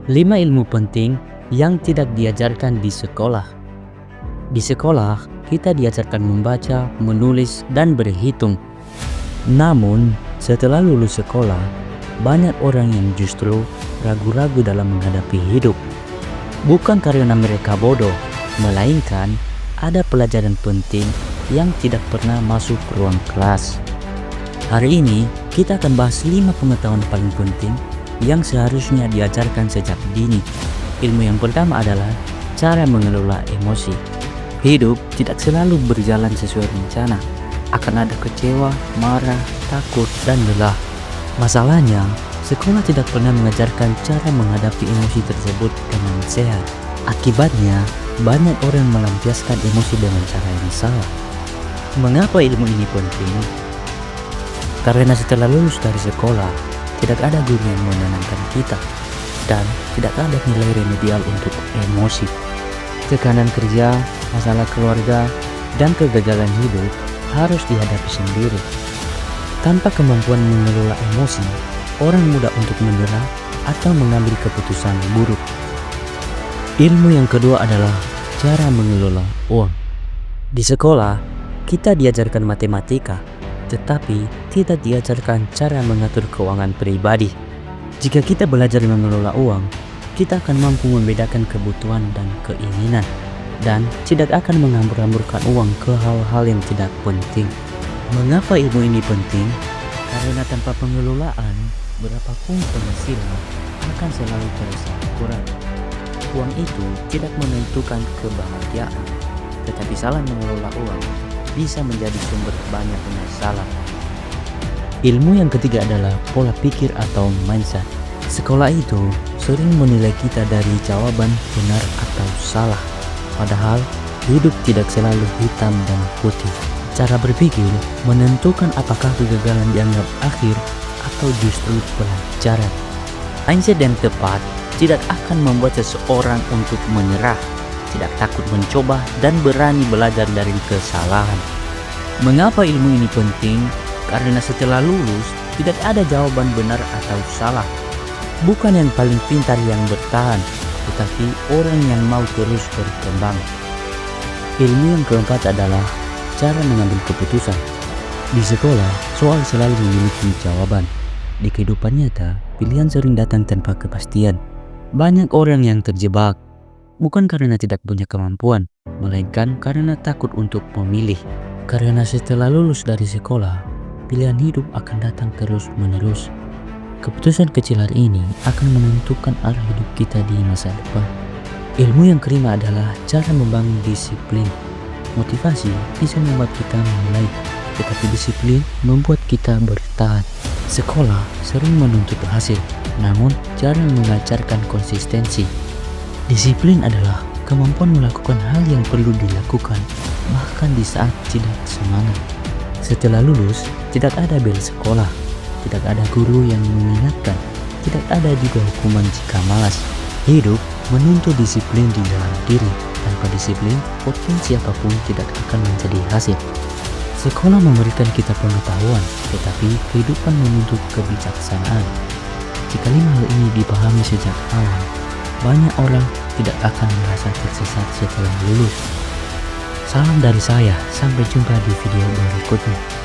5 ilmu penting yang tidak diajarkan di sekolah. Di sekolah, kita diajarkan membaca, menulis, dan berhitung. Namun, setelah lulus sekolah, banyak orang yang justru ragu-ragu dalam menghadapi hidup. Bukan karena mereka bodoh, melainkan ada pelajaran penting yang tidak pernah masuk ruang kelas. Hari ini, kita akan bahas 5 pengetahuan paling penting yang seharusnya diajarkan sejak dini. Ilmu yang pertama adalah cara mengelola emosi. Hidup tidak selalu berjalan sesuai rencana. Akan ada kecewa, marah, takut, dan lelah. Masalahnya, sekolah tidak pernah mengajarkan cara menghadapi emosi tersebut dengan sehat. Akibatnya, banyak orang melampiaskan emosi dengan cara yang salah. Mengapa ilmu ini penting? Karena setelah lulus dari sekolah, tidak ada guru yang menenangkan kita, dan tidak ada nilai remedial untuk emosi. Tekanan kerja, masalah keluarga, dan kegagalan hidup harus dihadapi sendiri. Tanpa kemampuan mengelola emosi, orang mudah untuk menyerah atau mengambil keputusan buruk. Ilmu yang kedua adalah cara mengelola uang. Di sekolah, kita diajarkan matematika, tetapi tidak diajarkan cara mengatur keuangan pribadi. Jika kita belajar mengelola uang, kita akan mampu membedakan kebutuhan dan keinginan, dan tidak akan menghambur-hamburkan uang ke hal-hal yang tidak penting. Mengapa ilmu ini penting? Karena tanpa pengelolaan, berapapun penghasilan akan selalu terasa kurang. Uang itu tidak menentukan kebahagiaan, tetapi salah mengelola uang bisa menjadi sumber banyak masalah. Ilmu yang ketiga adalah pola pikir atau mindset. Sekolah itu sering menilai kita dari jawaban benar atau salah. Padahal hidup tidak selalu hitam dan putih. Cara berpikir menentukan apakah kegagalan dianggap akhir atau justru pelajaran. Mindset yang tepat tidak akan membuat seseorang untuk menyerah, tidak takut mencoba, dan berani belajar dari kesalahan. Mengapa ilmu ini penting? Karena setelah lulus, tidak ada jawaban benar atau salah. Bukan yang paling pintar yang bertahan, tetapi orang yang mau terus berkembang. Ilmu yang keempat adalah cara mengambil keputusan. Di sekolah, soal selalu memiliki jawaban. Di kehidupan nyata, pilihan sering datang tanpa kepastian. Banyak orang yang terjebak, bukan karena tidak punya kemampuan, melainkan karena takut untuk memilih. Karena setelah lulus dari sekolah, pilihan hidup akan datang terus-menerus. Keputusan kecil hari ini akan menentukan arah hidup kita di masa depan. Ilmu yang kelima adalah cara membangun disiplin. Motivasi bisa membuat kita memulai, tetapi disiplin membuat kita bertahan. Sekolah sering menuntut hasil, namun jarang mengajarkan konsistensi. Disiplin adalah kemampuan melakukan hal yang perlu dilakukan, bahkan di saat tidak semangat. Setelah lulus, tidak ada bel sekolah, tidak ada guru yang mengingatkan, tidak ada juga hukuman jika malas. Hidup menuntut disiplin di dalam diri. Tanpa disiplin, potensi apapun tidak akan menjadi hasil. Sekolah memberikan kita pengetahuan, tetapi kehidupan menuntut kebijaksanaan. Jika 5 hal ini dipahami sejak awal, banyak orang tidak akan merasa tersesat setelah lulus. Salam dari saya, sampai jumpa di video berikutnya.